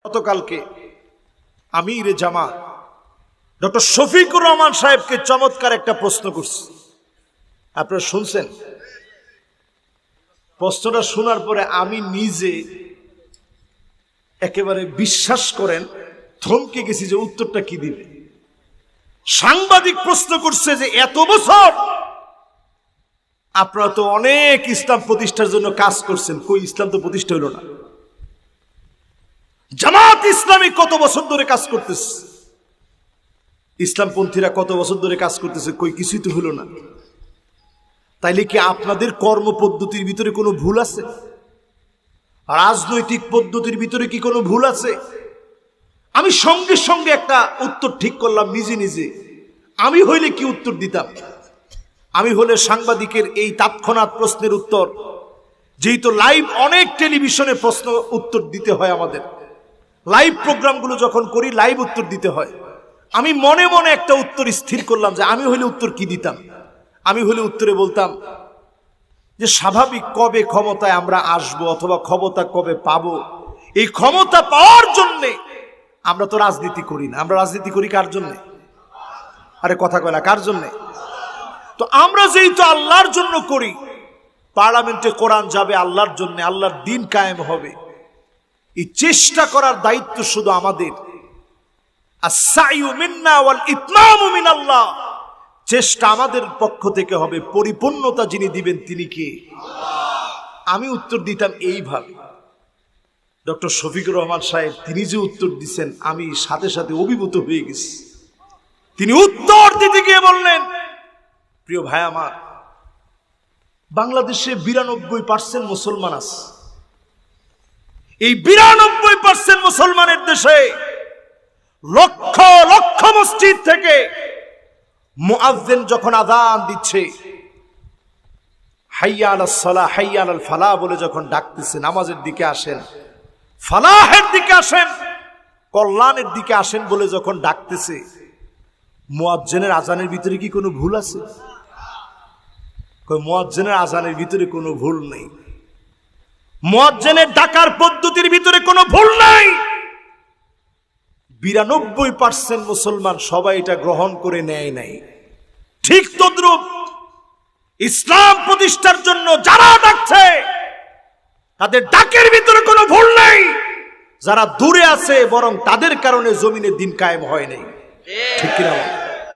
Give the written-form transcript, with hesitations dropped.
গতকালকে আমিরে জামাত ডক্টর শফিকুর রহমান সাহেবকে চমৎকার একটা প্রশ্ন করছি, আপনারা শুনছেন? প্রশ্নটা শোনার পরে আমি নিজে একেবারে বিশ্বাস করেন থমকে গেছি যে উত্তরটা কি দিবে। সাংবাদিক প্রশ্ন করছে যে এত বছর আপনারা তো অনেক ইসলাম প্রতিষ্ঠার জন্য কাজ করছেন, কই ইসলাম তো প্রতিষ্ঠা হইল না। জামাত ইসলামী কত বছর ধরে কাজ করতেছে, ইসলামপন্থীরা কত বছর ধরে কাজ করতেছে, কই কিছুই তো হলো না। তাইলে কি আপনাদের কর্ম পদ্ধতির ভিতরে কোনো ভুল আছে? রাজনৈতিক পদ্ধতির ভিতরে কি কোনো ভুল আছে? আমি সঙ্গে সঙ্গে একটা উত্তর ঠিক করলাম নিজে নিজে। আমি হইলে কি উত্তর দিতাম? আমি হলে সাংবাদিকের এই তাৎক্ষণাৎ প্রশ্নের উত্তর, যেহেতু লাইভ অনেক টেলিভিশনে প্রশ্ন উত্তর দিতে হয়, আমাদের লাইভ প্রোগ্রামগুলো যখন করি লাইভ উত্তর দিতে হয়। আমি মনে মনে একটা উত্তর স্থির করলাম যে আমি হলে উত্তর কি দিতাম। আমি হলে উত্তরে বলতাম যে স্বাভাবিক কবে ক্ষমতায় আমরা আসব অথবা ক্ষমতা কবে পাবো, এই ক্ষমতা পাওয়ার জন্যে আমরা তো রাজনীতি করি না। আমরা রাজনীতি করি কার জন্যে? আরে কথা কয় না, কার জন্যে? তো আমরা যেহেতু আল্লাহর জন্য করি, পার্লামেন্টে কোরআন যাবে আল্লাহর জন্য, আল্লাহর দিন কায়েম হবে, এই চেষ্টা করার দায়িত্ব শুধু আমাদের। আস-সাইয়ু মিন্না ওয়াল ইতমামু মিনাল্লাহ, চেষ্টা আমাদের পক্ষ থেকে হবে, পরিপূর্ণতা যিনি দিবেন তিনি কে? আমি উত্তর দিতাম এইভাবে। ডক্টর শফিকুর রহমান সাহেব তিনি যে উত্তর দিচ্ছেন আমি সাথে সাথে অভিভূত হয়ে গেছি। তিনি উত্তর দিতে গিয়ে বললেন, প্রিয় ভাই আমার, বাংলাদেশে 92% মুসলমান আছে। এই 92% মুসলমানের দেশে লক্ষ লক্ষ মসজিদ থেকে মুয়াজ্জিন যখন আযান দিচ্ছে, হাইয়া আলাস সালাহ হাইয়া আলাল ফালাহ বলে যখন ডাকতেছে, নামাজের দিকে আসেন, ফালাহের দিকে আসেন, কল্যাণের দিকে আসেন বলে যখন ডাকতেছে, মুয়াজ্জিনের আযানের ভিতরে কি কোনো ভুল আছে? মুয়াজ্জিনের আযানের ভিতরে কোনো ভুল নেই, মুয়াজ্জিনের ডাকার পদ্ধতির ভিতরে কোনো ভুল নাই। 92% মুসলমান সবাই এটা গ্রহণ করে নেয় নাই। ঠিক তদ্রূপ ইসলাম প্রতিষ্ঠার জন্য যারা ডাকছে তাদের ডাকের ভিতরে কোনো ভুল নেই। যারা দূরে আছে বরং তাদের কারণে জমিনে দিন কায়েম হয় নাই। ঠিক কিনা?